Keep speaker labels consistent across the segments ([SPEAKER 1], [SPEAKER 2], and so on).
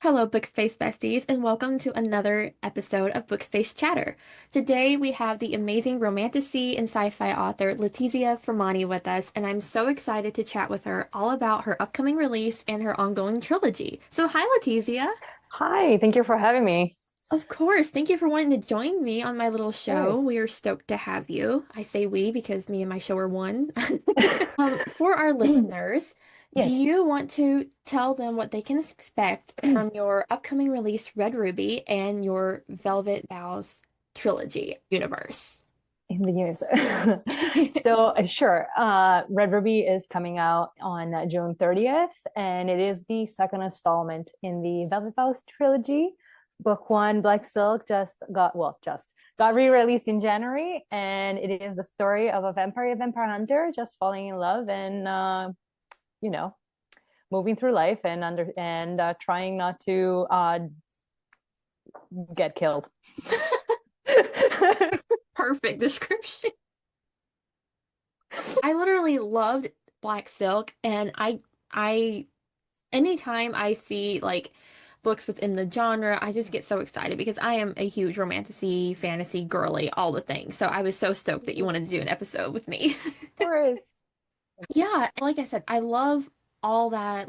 [SPEAKER 1] Hello, Bookspace Besties, and welcome to another episode of Bookspace Chatter. Today we have the amazing Romantasy and sci-fi author Letizia Firmani with us, and I'm so excited to chat with her all about her upcoming release and her ongoing trilogy. So, hi, Letizia.
[SPEAKER 2] Hi, thank you for having me.
[SPEAKER 1] Of course, thank you for wanting to join me on my little
[SPEAKER 2] Of
[SPEAKER 1] show.
[SPEAKER 2] course.
[SPEAKER 1] We are stoked to have you. I say we because me and my show are one. For our listeners, do
[SPEAKER 2] Yes.
[SPEAKER 1] you want to tell them what they can expect from your upcoming release, Red Ruby, and your Velvet Vows Trilogy universe?
[SPEAKER 2] In the news. Sure. Red Ruby is coming out on June 30th, and it is the second installment in the Velvet Vows trilogy. Book one, Black Silk, just got re-released in January, and it is the story of a vampire hunter just falling in love and you know, moving through life and trying not to get killed.
[SPEAKER 1] Perfect description. I literally loved Black Silk, and I anytime I see like books within the genre, I just get so excited because I am a huge romantasy, fantasy, girly, all the things. So I was so stoked that you
[SPEAKER 2] Of
[SPEAKER 1] wanted to do an episode with me.
[SPEAKER 2] course.
[SPEAKER 1] Yeah, like I said, I love all that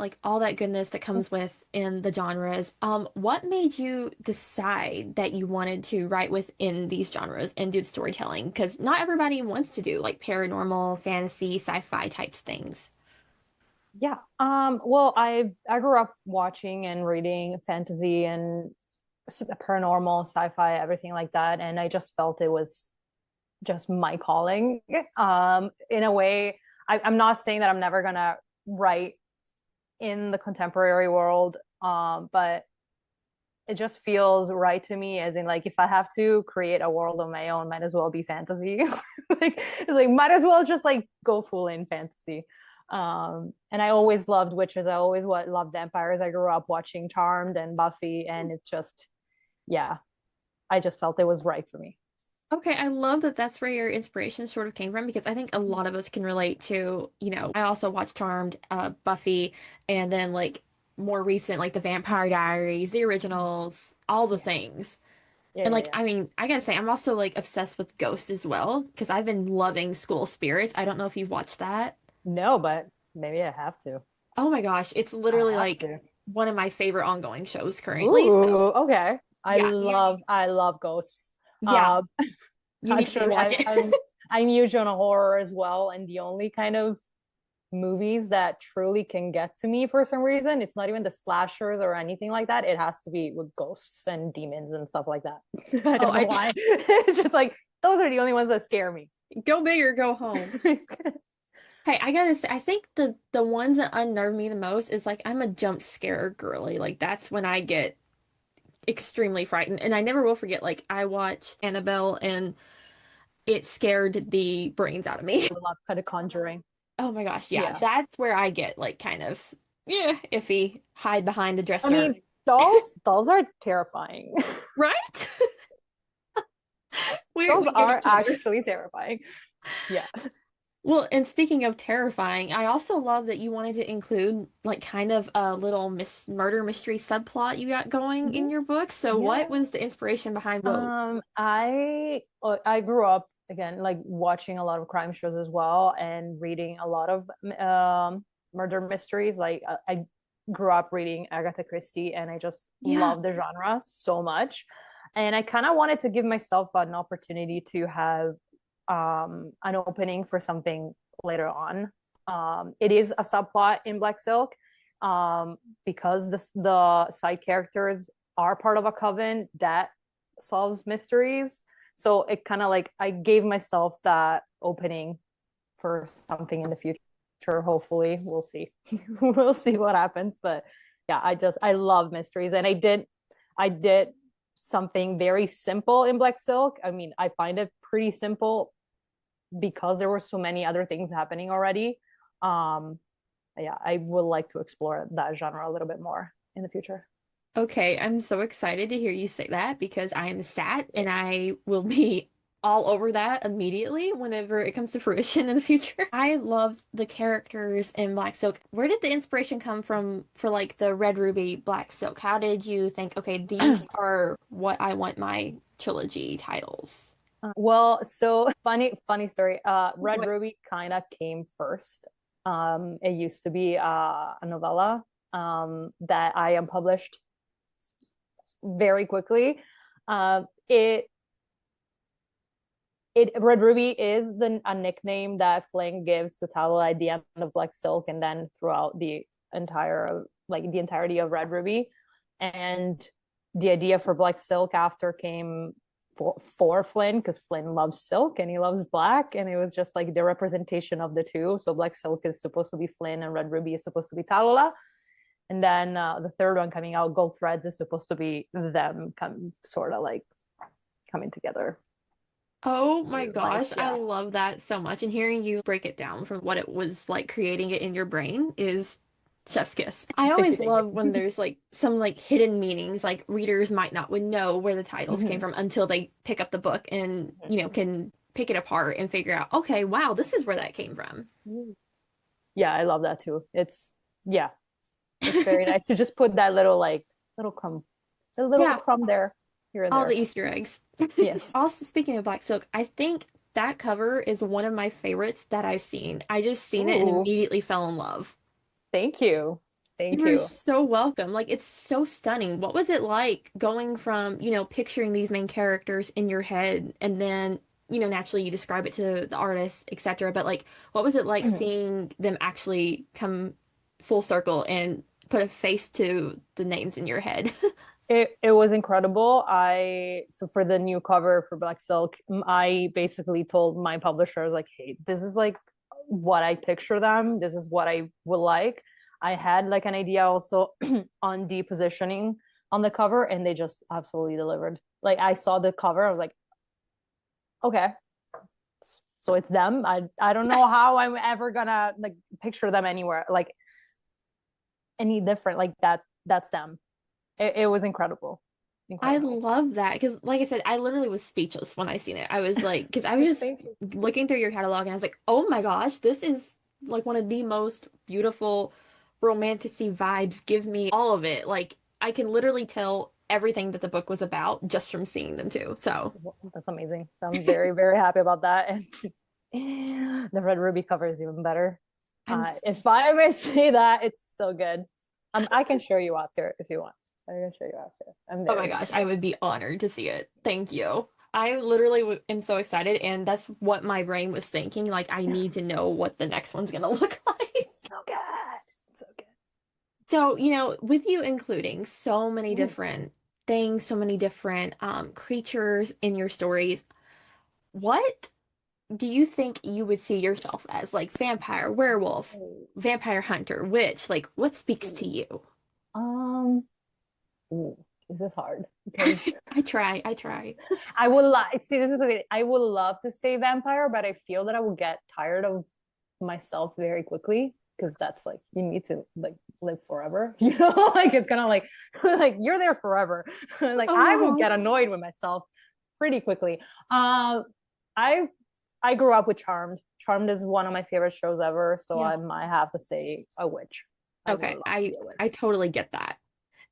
[SPEAKER 1] goodness that comes with in the genres. What made you decide that you wanted to write within these genres and do storytelling? Because not everybody wants to do like paranormal, fantasy, sci-fi types things.
[SPEAKER 2] Yeah. Well, I grew up watching and reading fantasy and paranormal, sci-fi, everything like that, and I just felt it was just my calling. In a way, I'm not saying that I'm never gonna write in the contemporary world, but it just feels right to me, as in like if I have to create a world of my own, might as well be fantasy. It's like might as well just like go full in fantasy. And I always loved witches. I always loved vampires. I grew up watching Charmed and Buffy, and it's just yeah, I just felt it was right for me.
[SPEAKER 1] Okay, I love that that's where your inspiration sort of came from because I think a lot of us can relate to, I also watched Charmed, Buffy, and then like more recent, like the Vampire Diaries, the originals, all the
[SPEAKER 2] Yeah,
[SPEAKER 1] things.
[SPEAKER 2] yeah,
[SPEAKER 1] And
[SPEAKER 2] yeah,
[SPEAKER 1] like,
[SPEAKER 2] yeah.
[SPEAKER 1] I mean, I gotta say, I'm also like obsessed with Ghosts as well because I've been loving School Spirits. I don't know if you've watched that.
[SPEAKER 2] No, but maybe I have to.
[SPEAKER 1] Oh my gosh, it's
[SPEAKER 2] I
[SPEAKER 1] literally
[SPEAKER 2] have
[SPEAKER 1] like
[SPEAKER 2] to.
[SPEAKER 1] one of my favorite ongoing shows currently. So
[SPEAKER 2] Ooh, okay.
[SPEAKER 1] yeah,
[SPEAKER 2] I love ghosts.
[SPEAKER 1] yeah,
[SPEAKER 2] Um,
[SPEAKER 1] you need to
[SPEAKER 2] actually,
[SPEAKER 1] rewatch it.
[SPEAKER 2] I'm huge on horror as well, and the only kind of movies that truly can get to me for some reason, it's not even the slashers or anything like that. It has to be with ghosts and demons and stuff like that. I
[SPEAKER 1] Oh,
[SPEAKER 2] don't know why. It's just like those are the only ones that scare me.
[SPEAKER 1] go big or go home. Hey, I gotta say, I think the ones that unnerve me the most is like I'm a jump scare girly. Like that's when I get extremely frightened. And I never will forget, like I watched Annabelle and it scared the brains out of me.
[SPEAKER 2] I love kind of conjuring.
[SPEAKER 1] Oh my gosh, yeah.
[SPEAKER 2] Yeah.
[SPEAKER 1] That's where I get like kind of yeah, iffy, hide behind the
[SPEAKER 2] I
[SPEAKER 1] dresser.
[SPEAKER 2] mean, dolls are terrifying.
[SPEAKER 1] Right?
[SPEAKER 2] Dolls
[SPEAKER 1] We get
[SPEAKER 2] are
[SPEAKER 1] each other.
[SPEAKER 2] actually terrifying. Yeah.
[SPEAKER 1] Well, and speaking of terrifying, I also love that you wanted to include like kind of a little murder mystery subplot you got going in
[SPEAKER 2] Mhm.
[SPEAKER 1] your book. So what
[SPEAKER 2] Yeah.
[SPEAKER 1] was the inspiration behind Woe?
[SPEAKER 2] I grew up again like watching a lot of crime shows as well and reading a lot of murder mysteries. I grew up reading Agatha Christie, and I just
[SPEAKER 1] Yeah.
[SPEAKER 2] love the genre so much. And I kind of wanted to give myself an opportunity to have an opening for something later on. It is a subplot in Black Silk, because the side characters are part of a coven that solves mysteries. So it kind of like I gave myself that opening for something in the future. Hopefully, we'll see. We'll see what happens. But yeah, I love mysteries, and I did something very simple in Black Silk. I mean, I find it pretty simple because there were so many other things happening already. Um, yeah, I would like to explore that genre a little bit more in the future.
[SPEAKER 1] Okay, I'm so excited to hear you say that because I am sat and I will be all over that immediately whenever it comes to fruition in the future. I loved the characters in Black Silk. Where did the inspiration come from for like the Red Ruby, Black Silk? How did you think, okay, these are what I want my trilogy titles?
[SPEAKER 2] Well, so funny story. Red
[SPEAKER 1] What?
[SPEAKER 2] Ruby kind of came first. It used to be a novella that I unpublished very quickly. It Red Ruby is a nickname that Flynn gives to Talala at the end of Black Silk, and then throughout the entirety of Red Ruby. And the idea for Black Silk after came for Flynn, because Flynn loves silk and he loves black, and it was just like the representation of the two. So Black Silk is supposed to be Flynn and Red Ruby is supposed to be Talala. And then the third one coming out, Gold Threads, is supposed to be them sort of like coming together.
[SPEAKER 1] Oh my
[SPEAKER 2] Like,
[SPEAKER 1] gosh, I
[SPEAKER 2] yeah.
[SPEAKER 1] love that so much. And hearing you break it down from what it was like creating it in your brain is chef's kiss. I
[SPEAKER 2] Thank you,
[SPEAKER 1] always
[SPEAKER 2] thank
[SPEAKER 1] love when
[SPEAKER 2] you.
[SPEAKER 1] there's like some like hidden meanings, like readers might not would know where the titles came
[SPEAKER 2] Mhm.
[SPEAKER 1] from until they pick up the book and, can pick it apart and figure out, okay, wow, this is where that came from.
[SPEAKER 2] Yeah, I love that too. Yeah, it's very nice to just put that little crumb, a little
[SPEAKER 1] Yeah,
[SPEAKER 2] crumb there, here and
[SPEAKER 1] all the
[SPEAKER 2] there.
[SPEAKER 1] Easter eggs.
[SPEAKER 2] Yes.
[SPEAKER 1] Also, speaking of Black Silk, I think that cover is one of my favorites that I've seen. I just seen it and
[SPEAKER 2] Ooh,
[SPEAKER 1] immediately fell in love.
[SPEAKER 2] thank you. Thank
[SPEAKER 1] You're
[SPEAKER 2] you.
[SPEAKER 1] so welcome. Like, it's so stunning. What was it like going from, picturing these main characters in your head and then, naturally you describe it to the artist, etc. But like, what was it like
[SPEAKER 2] Mhm.
[SPEAKER 1] seeing them actually come full circle and put a face to the names in your head?
[SPEAKER 2] It was incredible. So for the new cover for Black Silk, I basically told my publisher, I was like, hey, this is like what I picture them. This is what I would like. I had like an idea also on the positioning on the cover, and they just absolutely delivered. Like I saw the cover, I was like, okay, so it's them. I don't know how I'm ever gonna like picture them anywhere, like any different. Like that's them. It was incredible.
[SPEAKER 1] I
[SPEAKER 2] Incredible.
[SPEAKER 1] love that because, like I said, I literally was speechless when I seen it. I was like, because I was just
[SPEAKER 2] Thank you.
[SPEAKER 1] looking through your catalog and I was like, oh my gosh, this is like one of the most beautiful romantasy vibes. Give me all of it. Like, I can literally tell everything that the book was about just from seeing them too. So,
[SPEAKER 2] That's amazing. So I'm very, very happy about that. And the Red Ruby cover is even better.
[SPEAKER 1] I'm,
[SPEAKER 2] If I may say that, it's so good. I can show you after if you want. I can show you after. I'm
[SPEAKER 1] oh my
[SPEAKER 2] very
[SPEAKER 1] gosh,
[SPEAKER 2] excited.
[SPEAKER 1] I would be honored to see it. Thank you. I literally am so excited, and that's what my brain was thinking. Like, I need to know what the next one's gonna look like.
[SPEAKER 2] So good. So
[SPEAKER 1] So, with you including so many
[SPEAKER 2] good.
[SPEAKER 1] different things, so many different creatures in your stories, what do you think you would see yourself as? Like vampire, werewolf,
[SPEAKER 2] Ooh.
[SPEAKER 1] vampire hunter, witch? Like, what speaks to
[SPEAKER 2] Ooh.
[SPEAKER 1] you?
[SPEAKER 2] Um, ooh, this is hard because
[SPEAKER 1] I try.
[SPEAKER 2] I would like see this is the thing. I would love to say vampire, but I feel that I will get tired of myself very quickly because that's like you need to like live forever. You know, like it's kind of like like you're there forever. Like I will
[SPEAKER 1] Oh,
[SPEAKER 2] get annoyed with myself pretty quickly. I I grew up with Charmed. Charmed is one of my favorite shows ever, so
[SPEAKER 1] yeah.
[SPEAKER 2] I might have to say a witch. I would
[SPEAKER 1] Okay,
[SPEAKER 2] love to
[SPEAKER 1] I
[SPEAKER 2] be a witch.
[SPEAKER 1] I totally get that.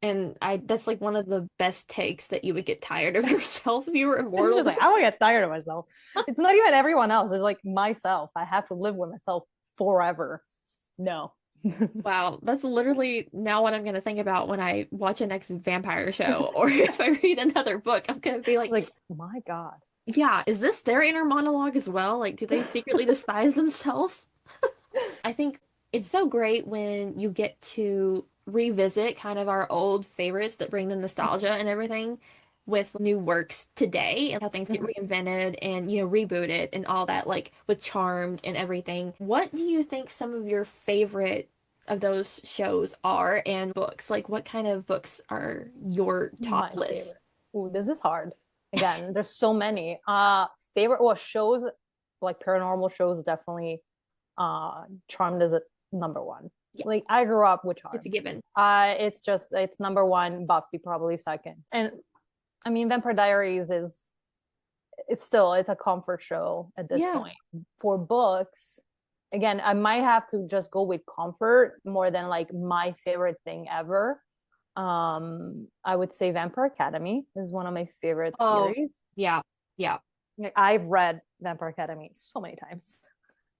[SPEAKER 1] And I that's like one of the best takes that you would get tired of yourself if you were
[SPEAKER 2] It's
[SPEAKER 1] immortal.
[SPEAKER 2] just like I would get tired of myself. It's not even everyone else. It's like myself. I have to live with myself forever. No.
[SPEAKER 1] Wow, that's literally now what I'm gonna think about when I watch a next vampire show or if I read another book. I'm gonna be like,
[SPEAKER 2] Like, my God.
[SPEAKER 1] yeah, is this their inner monologue as well? Like, do they secretly despise themselves? I think it's so great when you get to revisit kind of our old favorites that bring the nostalgia and everything with new works today and how things get reinvented and, rebooted and all that, like with Charmed and everything. What do you think some of your favorite of those shows are and books? Like, what kind of books are your top
[SPEAKER 2] My
[SPEAKER 1] list?
[SPEAKER 2] favorite. Ooh, this is hard. Again, there's so many. Favorite well shows like paranormal shows definitely Charmed is a number one.
[SPEAKER 1] Yeah,
[SPEAKER 2] Like I grew up with
[SPEAKER 1] it's a
[SPEAKER 2] Charmed.
[SPEAKER 1] given.
[SPEAKER 2] It's number one, Buffy probably second. And I mean Vampire Diaries it's a comfort show at this
[SPEAKER 1] Yeah.
[SPEAKER 2] point. For books, again, I might have to just go with comfort more than like my favorite thing ever. I would say Vampire Academy is one of my favorite
[SPEAKER 1] Oh,
[SPEAKER 2] series.
[SPEAKER 1] yeah. Yeah.
[SPEAKER 2] Like, I've read Vampire Academy so many times.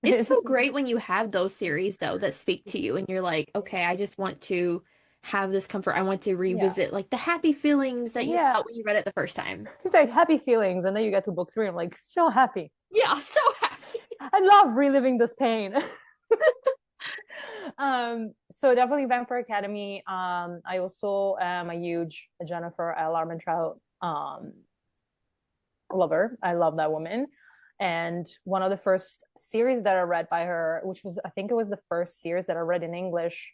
[SPEAKER 1] It's so great when you have those series though that speak to you and you're like, okay, I just want to have this comfort. I want to
[SPEAKER 2] Yeah.
[SPEAKER 1] revisit like the happy feelings that you
[SPEAKER 2] Yeah.
[SPEAKER 1] felt when you read it the first time.
[SPEAKER 2] It's like happy feelings, and then you get to book three. I'm like, so happy.
[SPEAKER 1] Yeah, so happy.
[SPEAKER 2] I love reliving this pain. So definitely Vampire Academy. I also am a huge Jennifer L. Armentrout lover. I love that woman. And one of the first series that I read by her, which was I think it was the first series that I read in English,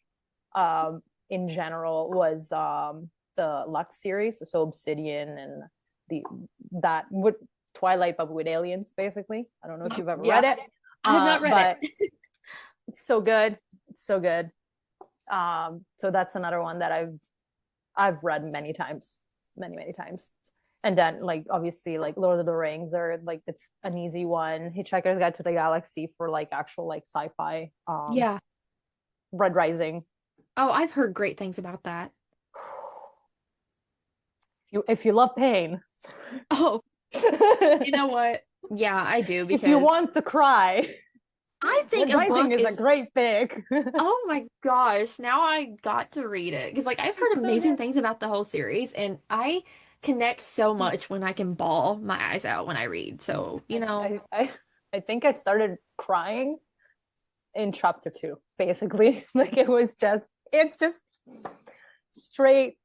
[SPEAKER 2] in general, was the Lux series, so Obsidian and the that with Twilight but with aliens, basically. I don't know if you've ever
[SPEAKER 1] Yeah,
[SPEAKER 2] read it,
[SPEAKER 1] I have not read
[SPEAKER 2] but
[SPEAKER 1] it.
[SPEAKER 2] it's so good. It's so good. So that's another one that I've read many times, many times. And then like obviously like Lord of the Rings, or like it's an easy one. Hitchhiker's Guide to the Galaxy for like actual like sci-fi.
[SPEAKER 1] Yeah.
[SPEAKER 2] Red Rising.
[SPEAKER 1] Oh, I've heard great things about that.
[SPEAKER 2] If you love pain,
[SPEAKER 1] Oh, you know what? Yeah, I do
[SPEAKER 2] if you
[SPEAKER 1] because
[SPEAKER 2] want to cry,
[SPEAKER 1] I think
[SPEAKER 2] Red
[SPEAKER 1] a
[SPEAKER 2] Rising
[SPEAKER 1] book
[SPEAKER 2] is a
[SPEAKER 1] is,
[SPEAKER 2] great pick.
[SPEAKER 1] oh my gosh, now I got to read it because like I've heard
[SPEAKER 2] It's so
[SPEAKER 1] amazing
[SPEAKER 2] good.
[SPEAKER 1] things about the whole series and I connect so much when I can bawl my eyes out when I read. So,
[SPEAKER 2] I, I think I started crying in chapter two, basically. Like it's just straight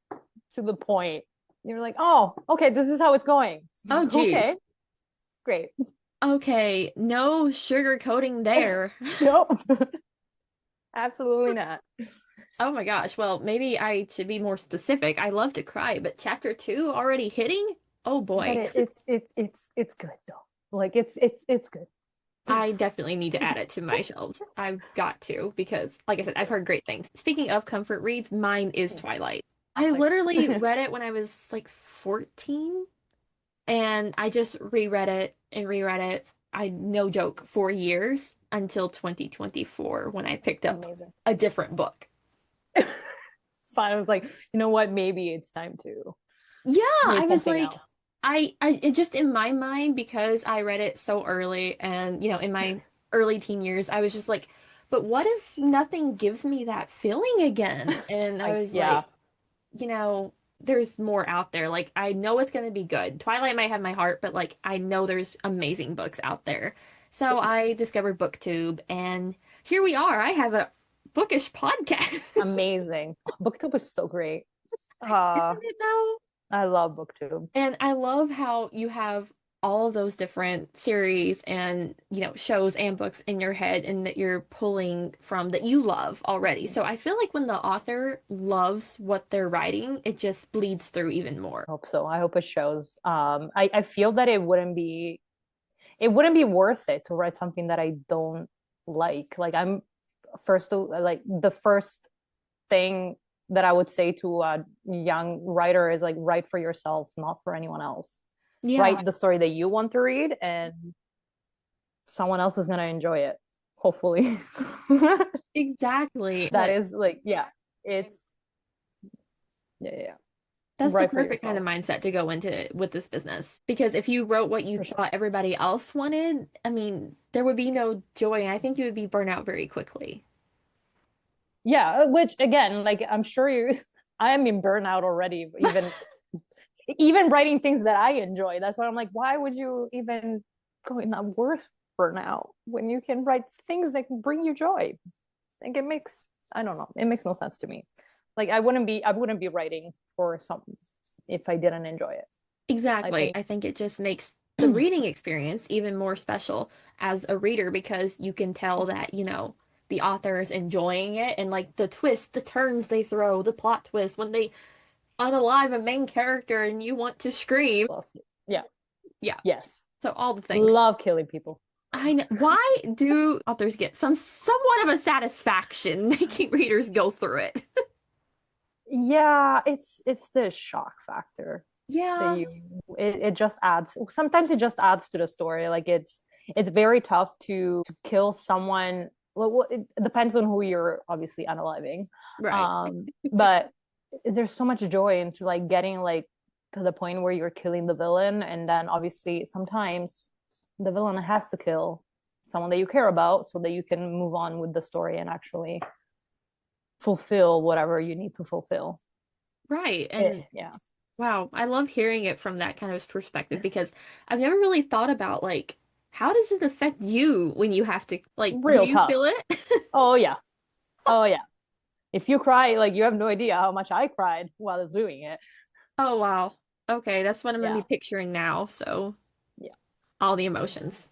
[SPEAKER 2] to the point. You're like, oh, okay, this is how it's going.
[SPEAKER 1] oh geez.
[SPEAKER 2] Okay, great.
[SPEAKER 1] Okay, no sugar coating there.
[SPEAKER 2] Nope, absolutely not.
[SPEAKER 1] Oh my gosh. Well, maybe I should be more specific. I love to cry, but chapter two already hitting? Oh
[SPEAKER 2] But
[SPEAKER 1] boy.
[SPEAKER 2] it's good though. Like it's good.
[SPEAKER 1] I definitely need to add it to my shelves. I've got to because, like I said, I've heard great things. Speaking of comfort reads, mine is Twilight. I
[SPEAKER 2] Like
[SPEAKER 1] literally read it when I was like 14 and I just reread it and reread it. I, no joke, for years until 2024 when I picked up
[SPEAKER 2] amazing.
[SPEAKER 1] a different book.
[SPEAKER 2] Fine. I was like, you know what? Maybe it's time to
[SPEAKER 1] Yeah, I
[SPEAKER 2] read
[SPEAKER 1] was
[SPEAKER 2] something
[SPEAKER 1] like,
[SPEAKER 2] else.
[SPEAKER 1] I it just in my mind because I read it so early and in my early teen years, I was just like, but what if nothing gives me that feeling again? And I
[SPEAKER 2] Like,
[SPEAKER 1] was
[SPEAKER 2] yeah,
[SPEAKER 1] like, there's more out there. Like I know it's gonna be good. Twilight might have my heart, but like I know there's amazing books out there. So I discovered BookTube and here we are. I have a bookish podcast.
[SPEAKER 2] amazing. Booktube is so great.
[SPEAKER 1] Isn't
[SPEAKER 2] Uh,
[SPEAKER 1] it though?
[SPEAKER 2] I love Booktube.
[SPEAKER 1] And I love how you have all of those different series and, shows and books in your head and that you're pulling from that you love already. So I feel like when the author loves what they're writing, it just bleeds through even more.
[SPEAKER 2] I hope so. I hope it shows. I feel that it wouldn't be worth it to write something that I don't like. Like like the first thing that I would say to a young writer is like write for yourself, not for anyone else.
[SPEAKER 1] Yeah,
[SPEAKER 2] Write the story that you want to read, and someone else is gonna enjoy it, hopefully.
[SPEAKER 1] exactly.
[SPEAKER 2] That is like, yeah, it's yeah.
[SPEAKER 1] That's the
[SPEAKER 2] Write for
[SPEAKER 1] perfect kind of
[SPEAKER 2] yourself
[SPEAKER 1] mindset to go into with this business. Because if you wrote what you
[SPEAKER 2] for sure.
[SPEAKER 1] thought everybody else wanted, I mean, there would be no joy, and I think you would be burnt out very quickly.
[SPEAKER 2] Yeah, which again, like I'm sure you, I am in burnout already, even writing things that I enjoy. That's why I'm like, why would you even go in a worse burnout when you can write things that can bring you joy? Like it makes, I don't know, it makes no sense to me. Like I wouldn't be writing for something if I didn't enjoy it. I
[SPEAKER 1] Exactly.
[SPEAKER 2] think
[SPEAKER 1] I think it just makes the reading experience even more special as a reader because you can tell that, the author is enjoying it and like the twists, the turns they throw, the plot twist when they unalive a main character and you want to scream.
[SPEAKER 2] yeah,
[SPEAKER 1] Yeah.
[SPEAKER 2] yes.
[SPEAKER 1] So all the things.
[SPEAKER 2] Love killing people.
[SPEAKER 1] I know. Why do authors get somewhat of a satisfaction making readers go through it?
[SPEAKER 2] Yeah, it's the shock factor. that
[SPEAKER 1] Yeah,
[SPEAKER 2] it just adds, sometimes it just adds to the story. Like it's very tough to kill someone. Well, it depends on who you're obviously unaliving.
[SPEAKER 1] right.
[SPEAKER 2] But there's so much joy into like getting like to the point where you're killing the villain, and then obviously sometimes the villain has to kill someone that you care about so that you can move on with the story and actually fulfill whatever you need to fulfill.
[SPEAKER 1] Right. And
[SPEAKER 2] Yeah.
[SPEAKER 1] wow, I love hearing it from that kind of perspective because I've never really thought about like how does it affect you when you have to like do
[SPEAKER 2] Real
[SPEAKER 1] you
[SPEAKER 2] tough.
[SPEAKER 1] feel it?
[SPEAKER 2] Oh yeah. Oh yeah. If you cry, like you have no idea how much I cried while doing it.
[SPEAKER 1] Oh wow. Okay, that's what I'm gonna be
[SPEAKER 2] Yeah.
[SPEAKER 1] picturing now. So
[SPEAKER 2] Yeah.
[SPEAKER 1] all the emotions.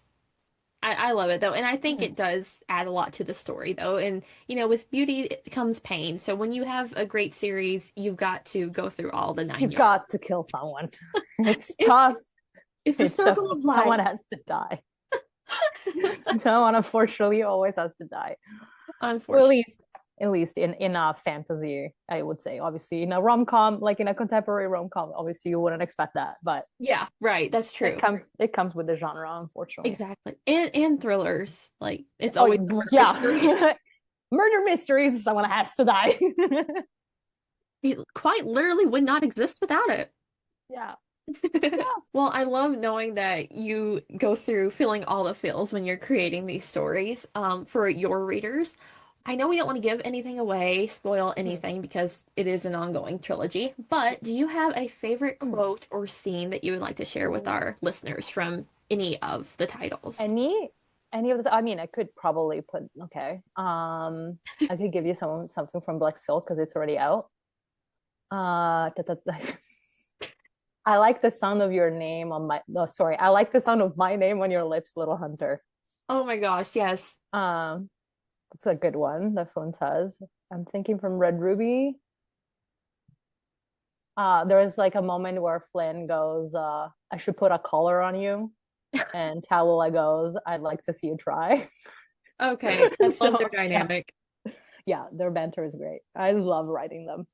[SPEAKER 1] I love it though, and I think it does add a lot to the story though. And with beauty comes pain. So when you have a great series, you've got to go through all the nine
[SPEAKER 2] You've
[SPEAKER 1] yards.
[SPEAKER 2] got to kill someone. It's
[SPEAKER 1] It's
[SPEAKER 2] tough.
[SPEAKER 1] it's the
[SPEAKER 2] It's
[SPEAKER 1] circle
[SPEAKER 2] tough.
[SPEAKER 1] of life.
[SPEAKER 2] Someone has to die. Someone unfortunately always has to die. Or
[SPEAKER 1] Unfortunately.
[SPEAKER 2] at least in a fantasy, I would say. Obviously, in a rom-com, like in a contemporary rom-com, obviously you wouldn't expect that, but
[SPEAKER 1] Yeah, right. That's true.
[SPEAKER 2] it comes with the genre, unfortunately.
[SPEAKER 1] Exactly. And thrillers. Like it's
[SPEAKER 2] Oh
[SPEAKER 1] always a murder mystery.
[SPEAKER 2] yeah. Murder mysteries, someone has to die.
[SPEAKER 1] It quite literally would not exist without it.
[SPEAKER 2] Yeah.
[SPEAKER 1] Well, I love knowing that you go through feeling all the feels when you're creating these stories for your readers. I know we don't want to give anything away, spoil
[SPEAKER 2] Yeah.
[SPEAKER 1] anything because it is an ongoing trilogy, but do you have a favorite quote or scene that you would like to share with our listeners from any of the titles?
[SPEAKER 2] Any of the, I mean, I could probably put, okay. I could give you something from Black Silk because it's already out. I like the sound of your name on my, no, sorry. I like the sound of my name on your lips, little hunter.
[SPEAKER 1] Oh my gosh, yes.
[SPEAKER 2] Um, it's a good one that phone says. I'm thinking from Red Ruby. There is like a moment where Flynn goes, I should put a collar on you. And Talula goes, I'd like to see you try.
[SPEAKER 1] Okay, I love their
[SPEAKER 2] So yeah,
[SPEAKER 1] dynamic.
[SPEAKER 2] yeah, their banter is great. I love writing them.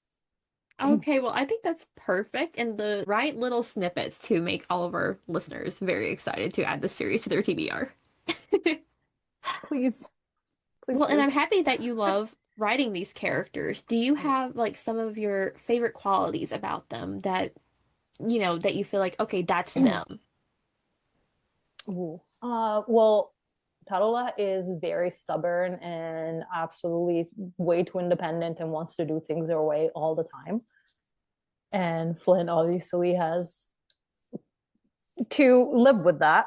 [SPEAKER 1] Okay, well, I think that's perfect and the right little snippets to make all of our listeners very excited to add this series to their TBR.
[SPEAKER 2] Please, please
[SPEAKER 1] Well, and
[SPEAKER 2] do.
[SPEAKER 1] I'm happy that you love writing these characters. Do you
[SPEAKER 2] Yeah.
[SPEAKER 1] have like some of your favorite qualities about them that you feel like, okay, that's them?
[SPEAKER 2] Ooh. Well, Tarula is very stubborn and absolutely way too independent and wants to do things their way all the time. And Flynn obviously has to live with that.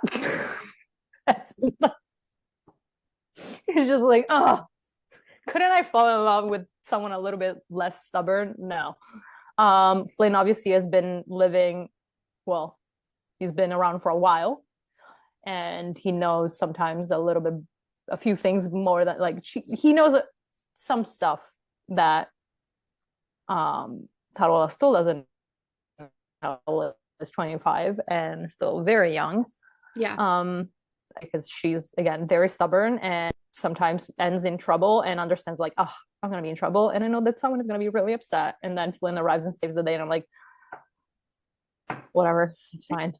[SPEAKER 2] He's just like, oh, couldn't I fall in love with someone a little bit less stubborn? No. Flynn obviously has been living, well, he's been around for a while and he knows sometimes a little bit, a few things more than like he knows some stuff that Tarola still doesn't know. Is 25 and still very young.
[SPEAKER 1] Yeah.
[SPEAKER 2] Um, because she's again very stubborn and sometimes ends in trouble and understands like, oh, I'm gonna be in trouble and I know that someone is gonna be really upset. And then Flynn arrives and saves the day, and I'm like, whatever, it's fine.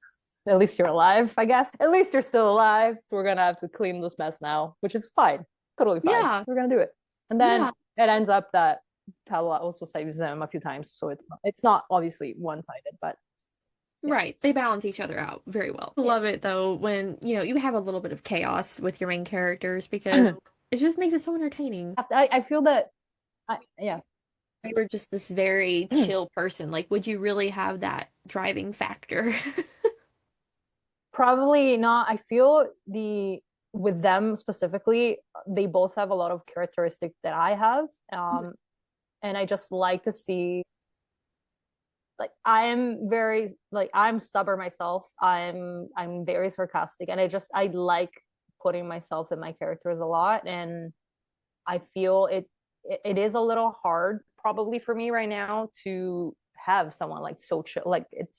[SPEAKER 2] At least you're alive, I guess. At least you're still alive. We're gonna have to clean this mess now, which is fine, totally fine.
[SPEAKER 1] Yeah.
[SPEAKER 2] We're gonna do it. And then
[SPEAKER 1] Yeah.
[SPEAKER 2] it ends up that Talwa also saves him a few times, so it's not obviously one sided, but yeah,
[SPEAKER 1] Right. They balance each other out very well. I
[SPEAKER 2] yeah.
[SPEAKER 1] love it though when, you have a little bit of chaos with your main characters because it just makes it so entertaining.
[SPEAKER 2] I feel that yeah.
[SPEAKER 1] You were just this very chill person. Like, would you really have that driving factor?
[SPEAKER 2] Probably not. I feel with them specifically, they both have a lot of characteristics that I have. And I just like to see, like I'm stubborn myself. I'm very sarcastic and I like putting myself in my characters a lot. And I feel it is a little hard probably for me right now to have someone like so chill. Like it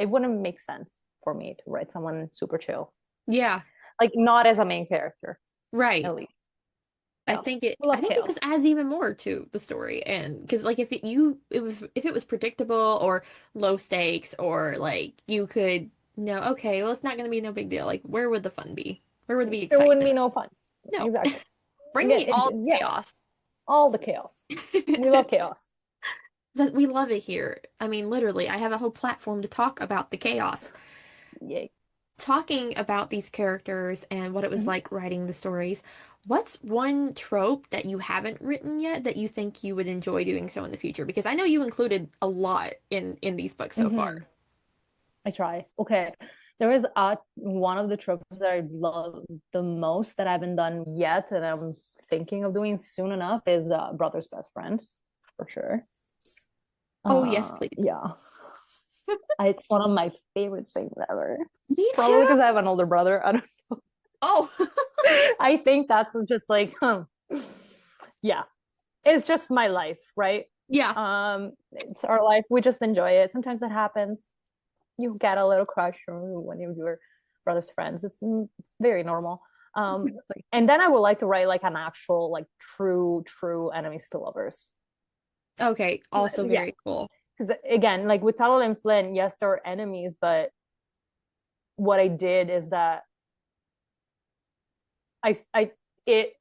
[SPEAKER 2] wouldn't make sense for me to write someone super chill.
[SPEAKER 1] Yeah,
[SPEAKER 2] Like not as a main character,
[SPEAKER 1] right.
[SPEAKER 2] at least. chaos. We
[SPEAKER 1] I
[SPEAKER 2] love
[SPEAKER 1] think it just
[SPEAKER 2] chaos.
[SPEAKER 1] adds even more to the story. And because like if it was predictable or low stakes or like you could know, okay, well it's not gonna be no big deal. Like where would the fun be? Where would the
[SPEAKER 2] There wouldn't be
[SPEAKER 1] excitement?
[SPEAKER 2] no fun.
[SPEAKER 1] No.
[SPEAKER 2] Exactly.
[SPEAKER 1] Bring
[SPEAKER 2] Again,
[SPEAKER 1] me all the
[SPEAKER 2] yeah,
[SPEAKER 1] chaos.
[SPEAKER 2] all the chaos. We love chaos.
[SPEAKER 1] But we love it here. I mean, literally, I have a whole platform to talk about the chaos.
[SPEAKER 2] Yay.
[SPEAKER 1] Talking about these characters and what it was
[SPEAKER 2] Mhm.
[SPEAKER 1] like writing the stories, what's one trope that you haven't written yet that you think you would enjoy doing so in the future? Because I know you included a lot in these books so far.
[SPEAKER 2] Mhm. I try. Okay. There is one of the tropes that I love the most that I haven't done yet, and I'm thinking of doing soon enough is brother's best friend, for sure.
[SPEAKER 1] Oh, yes, please.
[SPEAKER 2] Yeah. It's one of my favorite things ever.
[SPEAKER 1] Me
[SPEAKER 2] Probably
[SPEAKER 1] too.
[SPEAKER 2] because I have an older brother. I don't
[SPEAKER 1] Oh,
[SPEAKER 2] I think that's just like, yeah, it's just my life, right?
[SPEAKER 1] yeah,
[SPEAKER 2] It's our life. We just enjoy it. Sometimes it happens. You get a little crush on one of your brother's friends. It's very normal. And then I would like to write like an actual like true enemies to lovers.
[SPEAKER 1] okay. Also
[SPEAKER 2] Yeah,
[SPEAKER 1] very cool.
[SPEAKER 2] because again, like with Tuttle and Flynn, yes, they're enemies, but what I did is that I it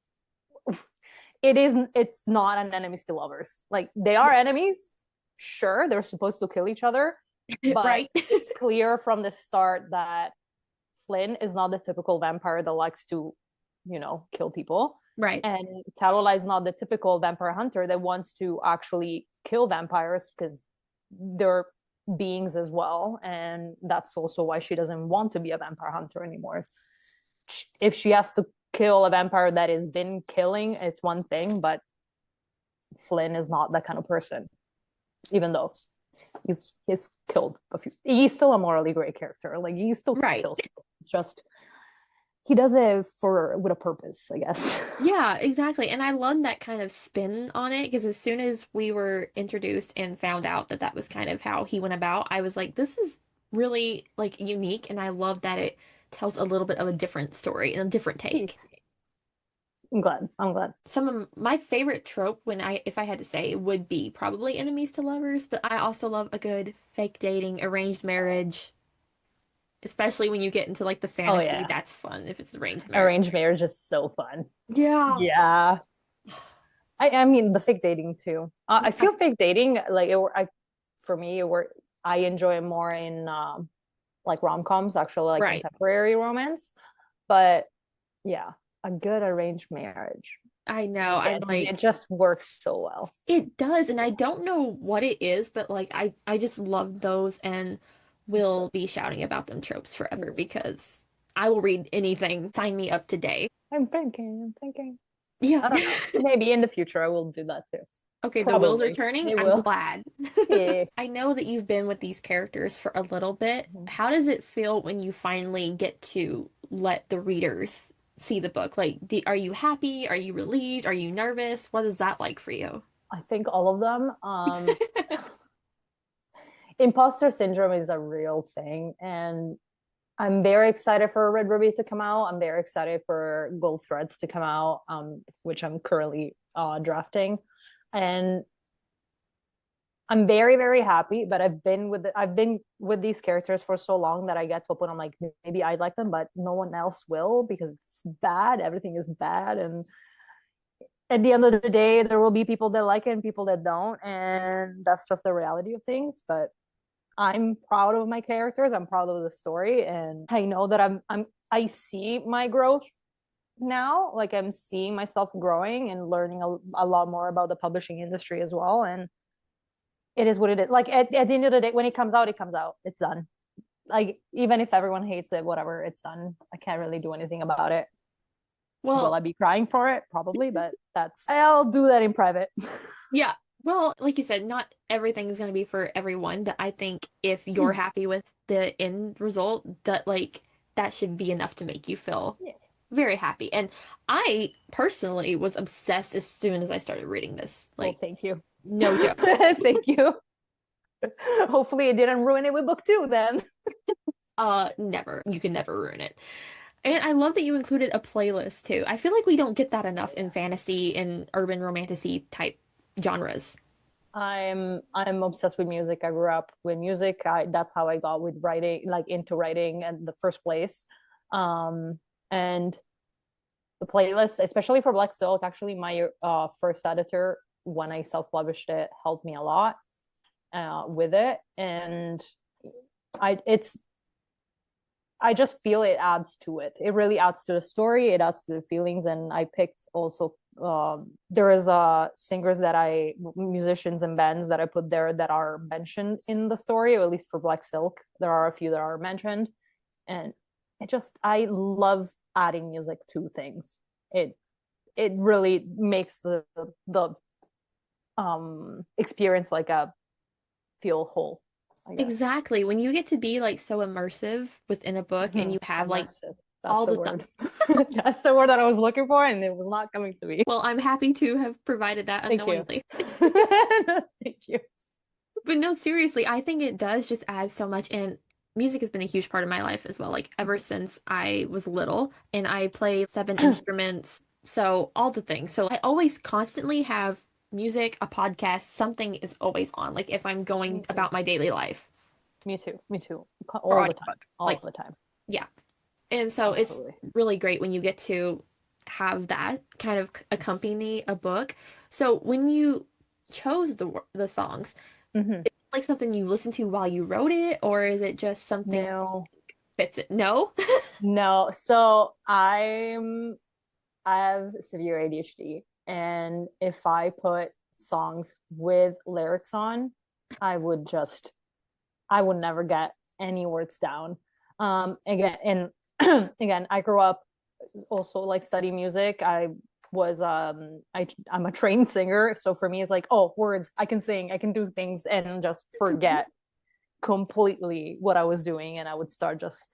[SPEAKER 2] it's not an enemies to lovers. Like they are enemies, sure, they're supposed to kill each other, but
[SPEAKER 1] Right,
[SPEAKER 2] it's clear from the start that Flynn is not the typical vampire that likes to, kill people.
[SPEAKER 1] right.
[SPEAKER 2] And Talala is not the typical vampire hunter that wants to actually kill vampires because they're beings as well. And that's also why she doesn't want to be a vampire hunter anymore. If she has to kill a vampire that has been killing, it's one thing, but Flynn is not that kind of person, even though he's killed a few. He's still a morally great character. Like he still
[SPEAKER 1] Right.
[SPEAKER 2] kills people. It's just he does it for with a purpose, I guess.
[SPEAKER 1] Yeah, exactly. And I love that kind of spin on it because as soon as we were introduced and found out that that was kind of how he went about, I was like, this is really like unique. And I love that it tells a little bit of a different story and a different take.
[SPEAKER 2] I'm glad. I'm glad.
[SPEAKER 1] Some of my favorite trope if I had to say, would be probably enemies to lovers, but I also love a good fake dating, arranged marriage, especially when you get into like the
[SPEAKER 2] Oh
[SPEAKER 1] fantasy.
[SPEAKER 2] yeah,
[SPEAKER 1] That's fun if it's arranged marriage.
[SPEAKER 2] arranged marriage is so fun.
[SPEAKER 1] Yeah.
[SPEAKER 2] Yeah, I mean the fake dating too. I
[SPEAKER 1] Yeah.
[SPEAKER 2] feel fake dating like for me I enjoy it more in like rom-coms, actually like
[SPEAKER 1] Right.
[SPEAKER 2] contemporary romance. But yeah, a good arranged marriage.
[SPEAKER 1] I know. I
[SPEAKER 2] It
[SPEAKER 1] like
[SPEAKER 2] just works so well.
[SPEAKER 1] it does, and I don't know what it is, but like I just love those and
[SPEAKER 2] So
[SPEAKER 1] will be shouting about them tropes forever because I will read anything. Sign me up today.
[SPEAKER 2] I'm thinking.
[SPEAKER 1] Yeah.
[SPEAKER 2] I don't know. Maybe in the future I will do that too.
[SPEAKER 1] Okay, the wheels are
[SPEAKER 2] Probably.
[SPEAKER 1] turning.
[SPEAKER 2] It
[SPEAKER 1] I'm
[SPEAKER 2] will.
[SPEAKER 1] glad.
[SPEAKER 2] Yeah.
[SPEAKER 1] I know that you've been with these characters for a little bit.
[SPEAKER 2] Mhm.
[SPEAKER 1] How does it feel when you finally get to let the readers see the book? Like, are you happy? Are you relieved? Are you nervous? What is that like for you?
[SPEAKER 2] I think all of them. Imposter syndrome is a real thing, and I'm very excited for Red Ruby to come out. I'm very excited for Gold Threads to come out, which I'm currently drafting, and I'm very very happy. But I've been with these characters for so long that I get to a point I'm like maybe I like them, but no one else will because it's bad. Everything is bad, and at the end of the day, there will be people that like it and people that don't, and that's just the reality of things. But I'm proud of my characters. I'm proud of the story, and I know that I see my growth now. Like I'm seeing myself growing and learning a lot more about the publishing industry as well. And it is what it is. Like at the end of the day, when it comes out, it comes out. It's done. Like even if everyone hates it, whatever, it's done. I can't really do anything about it. Will
[SPEAKER 1] Well,
[SPEAKER 2] I be crying for it? Probably, but I'll do that in private.
[SPEAKER 1] yeah. Well, like you said, not everything is going to be for everyone, but I think if you're happy with the end result, that like that should be enough to make you feel
[SPEAKER 2] Yeah.
[SPEAKER 1] very happy. And I personally was obsessed as soon as I started reading this.
[SPEAKER 2] Well,
[SPEAKER 1] Like,
[SPEAKER 2] thank you.
[SPEAKER 1] no joke.
[SPEAKER 2] Thank you. Hopefully, it didn't ruin it with book two then.
[SPEAKER 1] Never. You can never ruin it. And I love that you included a playlist too. I feel like we don't get that enough in fantasy and urban romantasy type genres.
[SPEAKER 2] I'm obsessed with music. I grew up with music. That's how I got with writing, like into writing in the first place. And the playlist, especially for Black Silk, actually my first editor when I self-published it helped me a lot with it, and it's I just feel it adds to it. It really adds to the story. It adds to the feelings. And I picked also there is singers that musicians and bands that I put there that are mentioned in the story, or at least for Black Silk. There are a few that are mentioned, and I love adding music to things. It really makes the experience like a feel whole, I guess.
[SPEAKER 1] Exactly. When you get to be like so immersive within a book and you have like
[SPEAKER 2] Immersive. That's
[SPEAKER 1] all
[SPEAKER 2] the
[SPEAKER 1] the th
[SPEAKER 2] word. That's the word that I was looking for, and it was not coming to me.
[SPEAKER 1] well, I'm happy to have provided that
[SPEAKER 2] Thank you.
[SPEAKER 1] unknowingly.
[SPEAKER 2] Thank you.
[SPEAKER 1] But no, seriously, I think it does just add so much. And music has been a huge part of my life as well. Like ever since I was little, and I play 7 instruments, so all the things. So I always constantly have music, a podcast, something is always on. Like if I'm
[SPEAKER 2] Me
[SPEAKER 1] going
[SPEAKER 2] too.
[SPEAKER 1] about my daily life
[SPEAKER 2] Me too. Me too.
[SPEAKER 1] or
[SPEAKER 2] All the time.
[SPEAKER 1] audiobook,
[SPEAKER 2] All
[SPEAKER 1] like
[SPEAKER 2] the time.
[SPEAKER 1] yeah. And so it's
[SPEAKER 2] Absolutely.
[SPEAKER 1] really great when you get to have that kind of accompany a book. So when you chose the songs,
[SPEAKER 2] Hmm.
[SPEAKER 1] like something you listened to while you wrote it, or is it just something
[SPEAKER 2] No.
[SPEAKER 1] fits it? No?
[SPEAKER 2] No. So I have severe ADHD, and if I put songs with lyrics on, I would just I would never get any words down. Again, and again, I grew up also like studying music. I'm a trained singer, so for me it's like, oh, words, I can sing, I can do things, and just forget completely what I was doing, and I would start just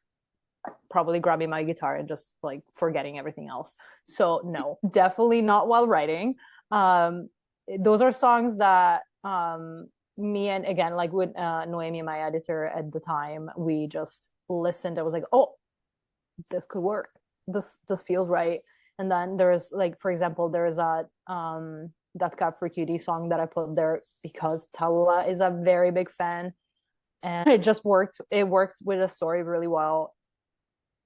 [SPEAKER 2] probably grabbing my guitar and just like forgetting everything else. So no, definitely not while writing. Um, those are songs that me and again like with Noemi, my editor at the time, we just listened. I was like, oh, this could work. This feels right. And then there's like, for example, there's a Death Cab for Cutie song that I put there because Talula is a very big fan, and it just worked. It works with the story really well.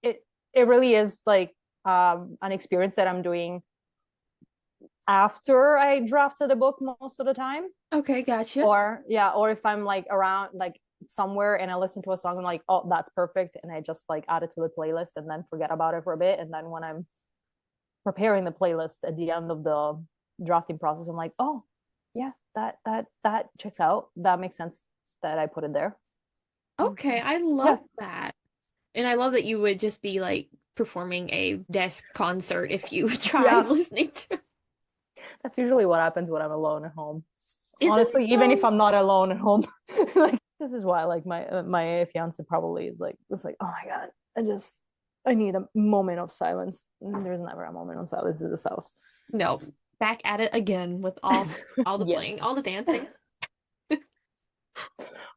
[SPEAKER 2] it it really is like an experience that I'm doing after I drafted a book most of the time.
[SPEAKER 1] Okay, gotcha.
[SPEAKER 2] Or yeah, or if I'm like around like somewhere and I listen to a song, I'm like, oh, that's perfect, and I just like add it to the playlist and then forget about it for a bit. And then when I'm preparing the playlist at the end of the drafting process, I'm like, oh yeah, that checks out. That makes sense that I put it there.
[SPEAKER 1] Okay, I love
[SPEAKER 2] Yeah.
[SPEAKER 1] that. And I love that you would just be like performing a desk concert if you tried
[SPEAKER 2] Yeah,
[SPEAKER 1] listening to.
[SPEAKER 2] that's usually what happens when I'm alone at home.
[SPEAKER 1] Isn't it
[SPEAKER 2] Honestly, even if
[SPEAKER 1] though?
[SPEAKER 2] I'm not alone at home, like this is why like my fiance probably is like, it's like, oh my god, I need a moment of silence. There's never a moment of silence in this house.
[SPEAKER 1] No, back at it again with all the
[SPEAKER 2] Yeah.
[SPEAKER 1] playing, all the dancing.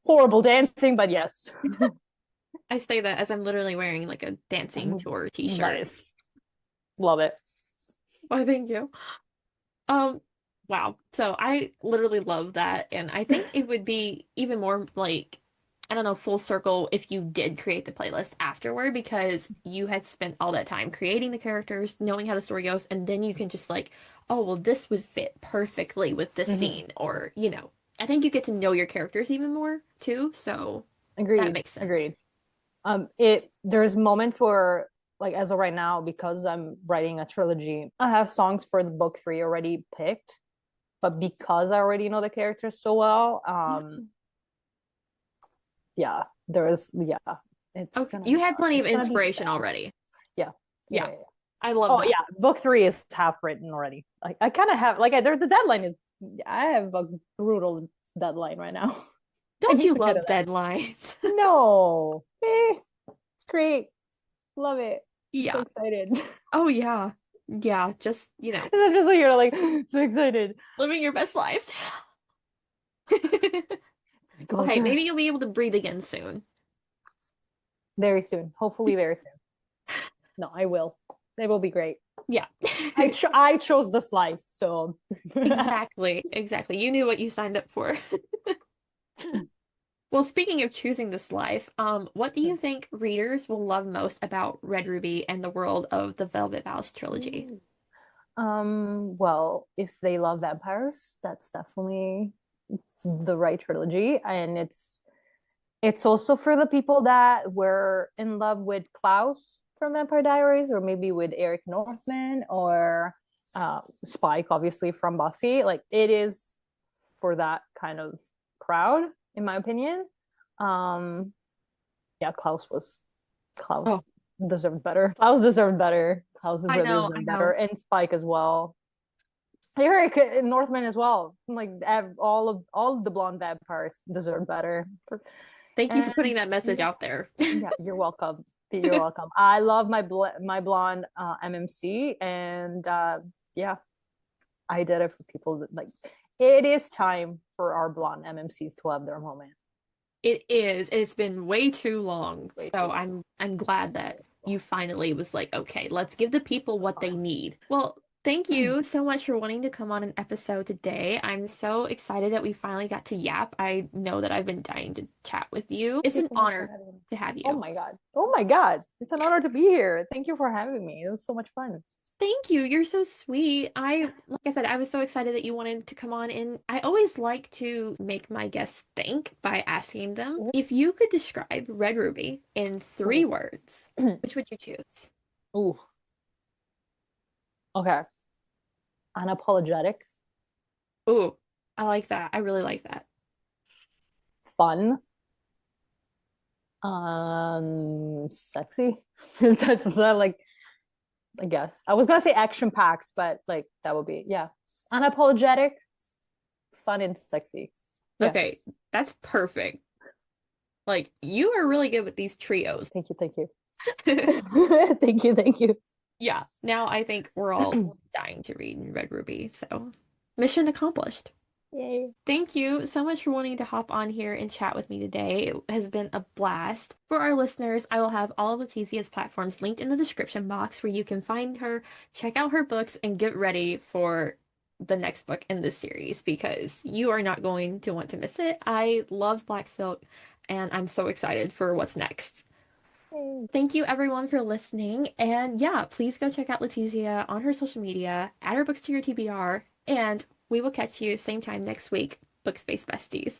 [SPEAKER 2] Horrible dancing, but yes.
[SPEAKER 1] I say that as I'm literally wearing like a dancing tour t-shirt.
[SPEAKER 2] Nice. Love it.
[SPEAKER 1] Why, thank you. Um, wow. So I literally love that. And I think it would be even more like, I don't know, full circle if you did create the playlist afterward because you had spent all that time creating the characters, knowing how the story goes, and then you can just like, oh, well, this would fit perfectly with this
[SPEAKER 2] Hmm.
[SPEAKER 1] scene. Or, I think you get to know your characters even more too. So that
[SPEAKER 2] Agreed.
[SPEAKER 1] makes sense.
[SPEAKER 2] Agreed. It there's moments where like as of right now, because I'm writing a trilogy, I have songs for the book three already picked, but because I already know the characters so well,
[SPEAKER 1] Yeah.
[SPEAKER 2] yeah, there is, yeah, it's
[SPEAKER 1] Okay.
[SPEAKER 2] gonna
[SPEAKER 1] You
[SPEAKER 2] be
[SPEAKER 1] had
[SPEAKER 2] hard.
[SPEAKER 1] plenty of
[SPEAKER 2] It's gonna be
[SPEAKER 1] inspiration
[SPEAKER 2] sad.
[SPEAKER 1] already.
[SPEAKER 2] Yeah, yeah,
[SPEAKER 1] Yeah.
[SPEAKER 2] yeah, yeah.
[SPEAKER 1] I love
[SPEAKER 2] Oh
[SPEAKER 1] that.
[SPEAKER 2] yeah, book three is half written already. Like I kind of have like there's the deadline is I have a brutal deadline right now. I
[SPEAKER 1] Don't
[SPEAKER 2] need
[SPEAKER 1] you
[SPEAKER 2] to get
[SPEAKER 1] love
[SPEAKER 2] it out.
[SPEAKER 1] deadlines?
[SPEAKER 2] No, it's great. Love it. So
[SPEAKER 1] Yeah.
[SPEAKER 2] excited.
[SPEAKER 1] Oh yeah. Yeah, just,
[SPEAKER 2] I'm just like you're like so excited.
[SPEAKER 1] living your best life. Well, hey,
[SPEAKER 2] Closer.
[SPEAKER 1] maybe you'll be able to breathe again soon.
[SPEAKER 2] Very soon. Hopefully very soon. No, I will. It will be great.
[SPEAKER 1] Yeah.
[SPEAKER 2] I chose this life, so
[SPEAKER 1] Exactly. Exactly. You knew what you signed up for. Well, speaking of choosing this life, what do you think readers will love most about Red Ruby and the world of the Velvet Vows trilogy?
[SPEAKER 2] well, if they love vampires, that's definitely the right trilogy, and it's also for the people that were in love with Klaus from Vampire Diaries, or maybe with Eric Northman, or Spike, obviously from Buffy. Like it is for that kind of crowd, in my opinion. Um, yeah, Klaus
[SPEAKER 1] Oh,
[SPEAKER 2] deserved better. Klaus deserved better. Klaus
[SPEAKER 1] I
[SPEAKER 2] really
[SPEAKER 1] know, I
[SPEAKER 2] deserved better,
[SPEAKER 1] know.
[SPEAKER 2] and Spike as well. Eric Northman as well. Like all of the blonde vampires deserve better.
[SPEAKER 1] Thank you for
[SPEAKER 2] And
[SPEAKER 1] putting that message
[SPEAKER 2] yeah,
[SPEAKER 1] out there.
[SPEAKER 2] yeah, you're welcome. You're welcome. I love my blonde MMC, and yeah, I did it for people that like. It is time for our blonde MMCs to have their moment.
[SPEAKER 1] It is. It's been way too long.
[SPEAKER 2] Way
[SPEAKER 1] So
[SPEAKER 2] too
[SPEAKER 1] I'm glad that you finally was like, okay, let's give the people what they need. Well, thank
[SPEAKER 2] long.
[SPEAKER 1] you so much for wanting to come on an episode today. I'm so excited that we finally got to yap. I know that I've been dying to chat with you. It's
[SPEAKER 2] Thank you
[SPEAKER 1] an
[SPEAKER 2] so much for
[SPEAKER 1] honor
[SPEAKER 2] having me.
[SPEAKER 1] to have
[SPEAKER 2] Oh
[SPEAKER 1] you.
[SPEAKER 2] my god. Oh my god. It's an honor to be here. Thank you for having me. It was so much fun.
[SPEAKER 1] Thank you. You're so sweet. Like I said, I was so excited that you wanted to come on, and I always like to make my guests think by asking them if you could describe Red Ruby in three
[SPEAKER 2] Ooh.
[SPEAKER 1] words, which would you choose?
[SPEAKER 2] Ooh. Okay. Unapologetic,
[SPEAKER 1] Ooh, I like that. I really like that.
[SPEAKER 2] fun, sexy. That's is that like I guess. I was gonna say action packed, but like that would be yeah. Unapologetic, fun and sexy. Yeah.
[SPEAKER 1] Okay, that's perfect. Like, you are really good with these trios.
[SPEAKER 2] Thank you, thank you. Thank you, thank you.
[SPEAKER 1] Yeah, now I think we're all dying to read Red Ruby, so mission accomplished.
[SPEAKER 2] Yay.
[SPEAKER 1] Thank you so much for wanting to hop on here and chat with me today. It has been a blast. For our listeners, I will have all of Letizia's platforms linked in the description box where you can find her, check out her books, and get ready for the next book in this series because you are not going to want to miss it. I love Black Silk, and I'm so excited for what's next.
[SPEAKER 2] Yay.
[SPEAKER 1] Thank you everyone for listening. And yeah, please go check out Letizia on her social media, add her books to your TBR, and we will catch you same time next week. Bookspace Besties.